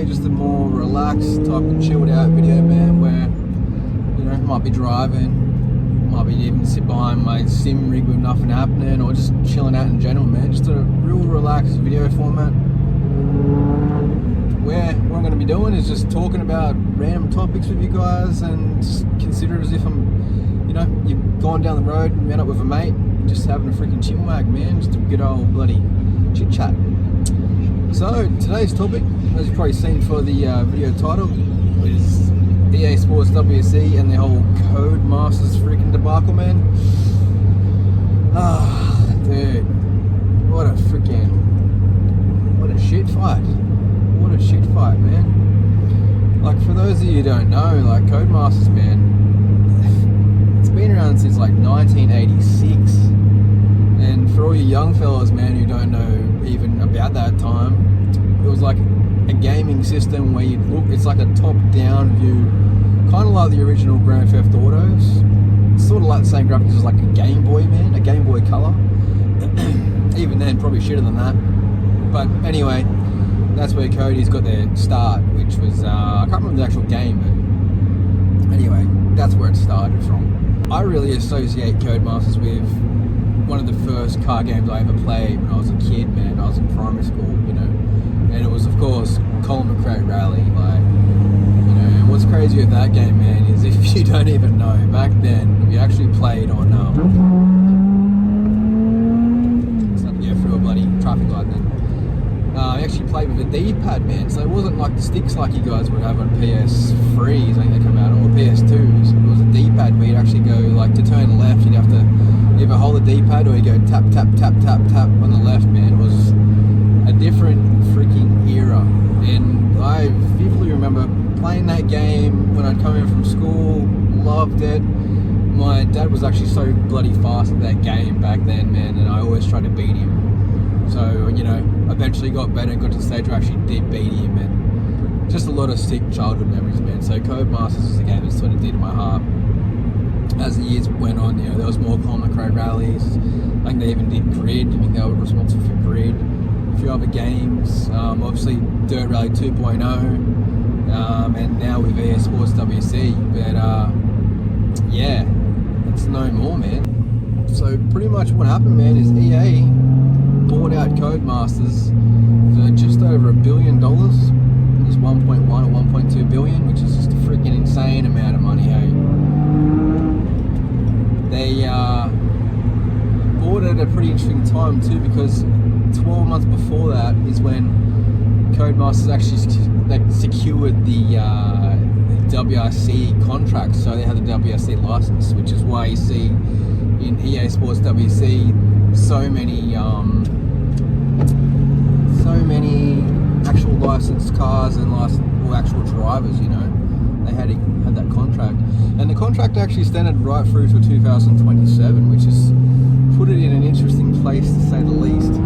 be just a more relaxed type of chilled out video, man, where, you know, might be driving, might be even sit behind my sim rig with nothing happening, or just chilling out in general, man. Just a real relaxed video format where what I'm going to be doing is just talking about random topics with you guys, and just consider it as if I'm, you know, you've gone down the road and met up with a mate, just having a freaking chinwag, man, just a good old bloody chit chat. So today's topic, as you've probably seen for the video title, is EA Sports WRC and the whole Codemasters freaking debacle, man. Ah, dude, what a shit fight. What a shit fight, man. Like, for those of you who don't know, like, Codemasters, man, it's been around since like 1986. And for all you young fellas, man, who don't know even about that time, it was like a gaming system where you'd look, it's like a top-down view, kind of like the original Grand Theft Autos. It's sort of like the same graphics as like a Game Boy, man, a Game Boy Color. Even then, probably shitter than that. But anyway, that's where Cody's got their start, which was, I can't remember the actual game, but anyway, that's where it started from. I really associate Codemasters with one of the first car games I ever played when I was a kid, man. I was in primary school, you know, and it was, of course, Colin McRae Rally. Like, you know, and what's crazy with that game, man, is if you don't even know, back then we actually played on it's not to get through a bloody traffic light then. I actually played with a D-pad, man, so it wasn't like the sticks like you guys would have on PS3s, I think they come out, or PS2s. It was a D-pad where you'd actually go, like, to turn left, you'd have to either hold the D-pad or you go tap, tap, tap, tap, tap on the left, man. It was a different freaking era. And I vividly remember playing that game when I'd come in from school, loved it. My dad was actually so bloody fast at that game back then, man, and I always tried to beat him. So, you know, eventually got better and got to the stage where I actually did beat him, and just a lot of sick childhood memories, man. So Codemasters is a game that sort of did in my heart. As the years went on, you know, there was more Colin McRae rallies. I think they even did Grid. I think they were responsible for Grid. A few other games, obviously Dirt Rally 2.0, and now with EA Sports WRC. But yeah, it's no more, man. So pretty much what happened, man, is EA bought out Codemasters for just over $1 billion. It's 1.1 or 1.2 billion, which is just a freaking insane amount of money, hey. They bought it at a pretty interesting time too, because 12 months before that is when Codemasters actually secured the WRC contract, so they had the WRC license, which is why you see in EA Sports WRC so many actual licensed cars and actual drivers, you know. They had that contract, and the contract actually extended right through to 2027, which is put it in an interesting place to say the least.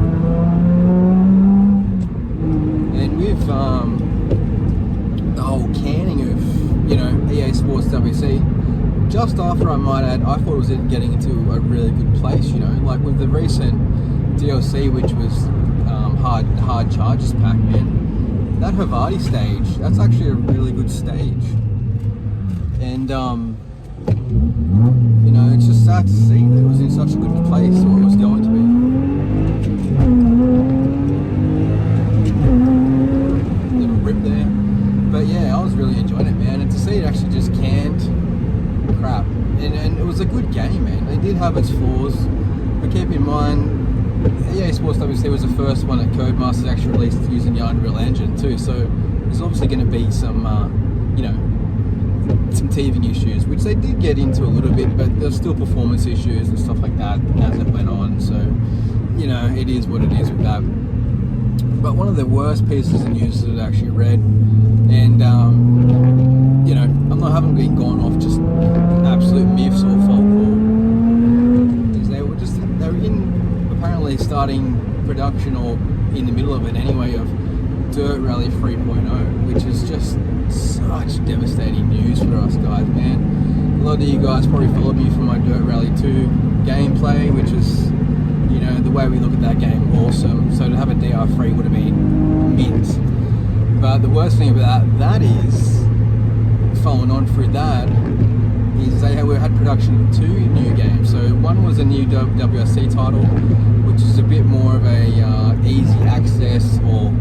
And with the whole canning of, you know, EA Sports WRC, just after, I might add, I thought it was getting into a really good place, you know, like with the recent DLC, which was hard charges pack, man. That Havarti stage, that's actually a really good stage. And, you know, it's just sad to see that it was in such a good place, or it was going to be. Little rip there. But yeah, I was really enjoying it, man. And to see it actually just canned, crap. And it was a good game, man. It did have its flaws. But keep in mind, EA Sports WRC was the first one that Codemasters actually released using the Unreal Engine too, so there's obviously going to be some, you know, some teething issues, which they did get into a little bit, but there's still performance issues and stuff like that as it went on, so, you know, it is what it is with that. But one of the worst pieces of news that I actually read, and, you know, I haven't been gone off just absolute myths or folklore, is they were apparently starting production, or in the middle of it anyway, of Dirt Rally 3.0, which is just such devastating news for us guys, man. A lot of you guys probably followed me from my Dirt Rally 2 gameplay, which is, you know, the way we look at that game, awesome. So to have a DR3 would have been mint. But But the worst thing about that is, following on through that, is they had production of 2 new games. So one was a new WRC title, which is a bit more of a easy access, or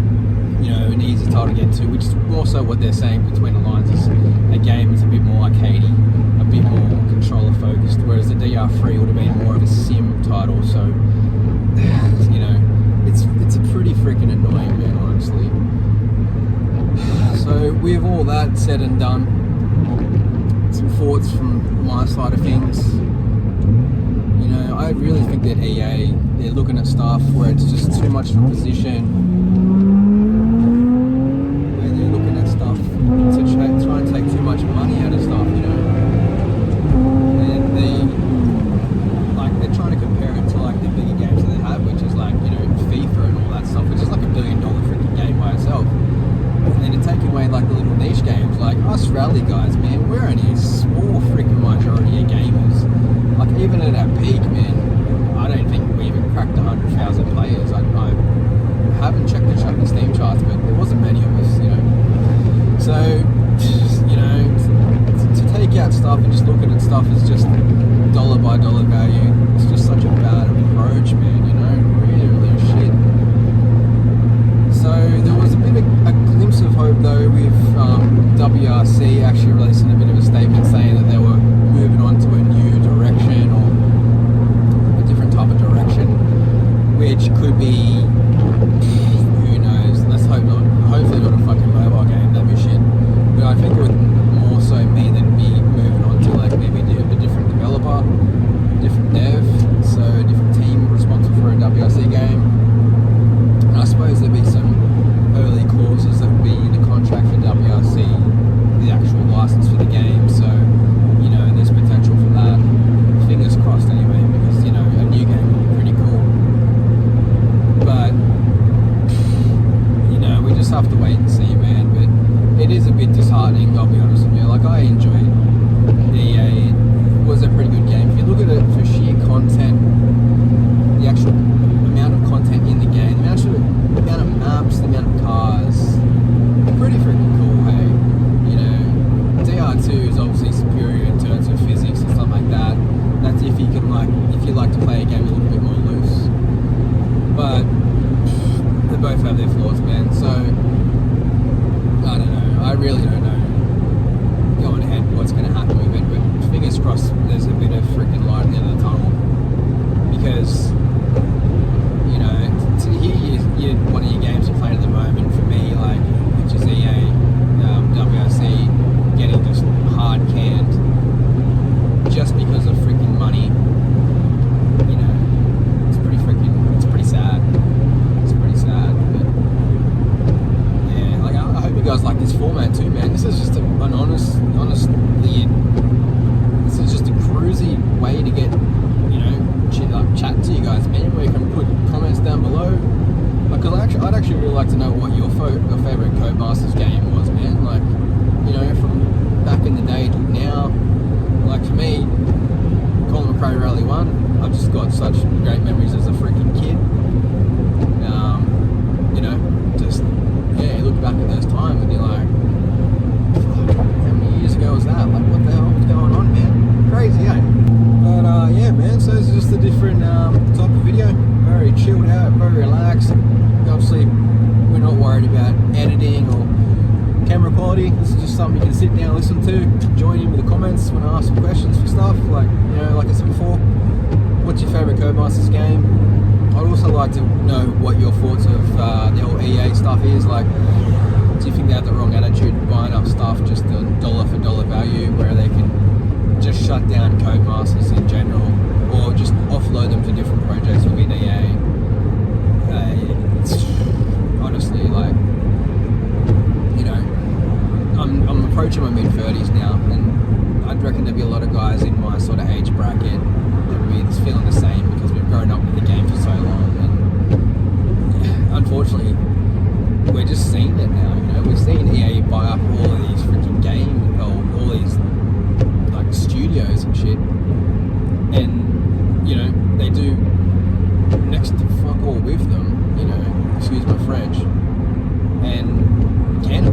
an easy title to get to, which is more so what they're saying between the lines, is a game that's a bit more arcadey, a bit more controller focused, whereas the DR3 would have been more of a sim title. So it's a pretty freaking annoying, man, honestly. So with all that said and done, some thoughts from my side of things. I really think that EA, they're looking at stuff where it's just too much of a position, where they're looking at stuff to try and take too much money out of stuff, and they're trying to compare it to like the bigger games that they have, which is like FIFA and all that stuff, which is like $1 billion freaking game by itself. And then to take away like the little niche games, like us rally guys, man, we're only a small freaking majority of gamers. Like even at our peak, man, I don't think we even cracked 100,000 players. I haven't checked the Steam charts, but there wasn't many of us, So, to take out stuff and just looking at stuff as just dollar by dollar value, it's just such a bad approach, man. Really, really shit. So there was a bit of a glimpse of hope though with WRC actually releasing a bit of a statement saying that they were moving on to a new direction, or a different type of direction, which could be, who knows, let's hope not, hopefully not a fucking mobile game, that'd be shit. But I think it would more so mean than me moving on to like maybe a different developer, different dev, so a different team responsible for a WRC game. And I suppose there'd be some early clauses that would be in the contract for WRC, the actual license for the game, so there's potential for that. Fingers crossed anyway, because a new game would be pretty cool. But we just have to wait and see, man. But it is a bit disheartening, I'll be honest with you. Like, I enjoyed EA. It was a pretty good game. If you look at it for sheer content, the actual amount of content in the game, the amount of maps, the amount of cars, pretty freaking cool, hey? DR2 is obviously superior in terms of physics and stuff like that. That's if you like to play a game a little bit more loose. But they both have their flaws, man. So I don't know. I really don't know going ahead what's going to happen with it. But fingers crossed, there's a bit of freaking light at the end of the tunnel, because to hear one of your games you're playing at the moment, for me, like, which is EA, WRC, getting just hard canned just because of freaking money, it's pretty sad. It's pretty sad, but yeah, like, I hope you guys like this format too, man. This is just an honestly, this is just a cruisy way to get, chat to you guys, man, where you can put comments down below. Because I'd actually really like to know what your favourite Codemasters game was, man. Like, from back in the day to now. Like, for me, Colin McRae Rally 1, I've just got such great memories as a freaking kid. You look back at those times and you're like, how many years ago was that? Like, what the hell was going on, man? Crazy, eh? But yeah, man, so it's just a different type of video. Very chilled out, very relaxed. Obviously, we're not worried about editing or camera quality. This is just something you can sit down and listen to. Join in with the comments when I ask some questions for stuff. Like, like I said before, what's your favourite Codemasters game? I'd also like to know what your thoughts of the whole EA stuff is. Like, do you think they have the wrong attitude buying up stuff just on dollar for dollar value, where they can just shut down Codemasters in general, or just offload them to different projects within EA? Honestly, like, I'm approaching my mid-30s now, and I'd reckon there'd be a lot of guys in my sort of age bracket that would be feeling the same, because we've grown up with the game for so long, and unfortunately, we're just seeing it now. We're seeing EA buy up all of these freaking all these like studios and shit, and they do next to fuck all with them. Excuse my French, and cannibalize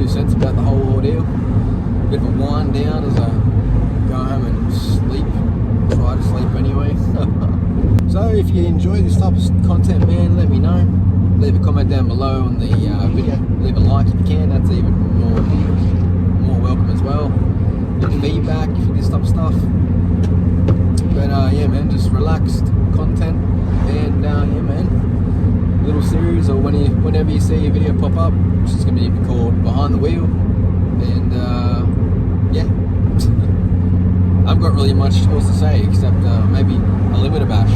cents about the whole ordeal. Bit of a wind down as I go home and sleep. Try to sleep anyway. So if you enjoy this type of content, man, let me know. Leave a comment down below on the video. Leave a like if you can. That's even more welcome as well. Any feedback for this type of stuff. But yeah, man, just relaxed content. And yeah, man, little series, or whenever you see a video pop up, which is going to be called Behind the Wheel. And yeah, I haven't got really much else to say except maybe a limiter bash.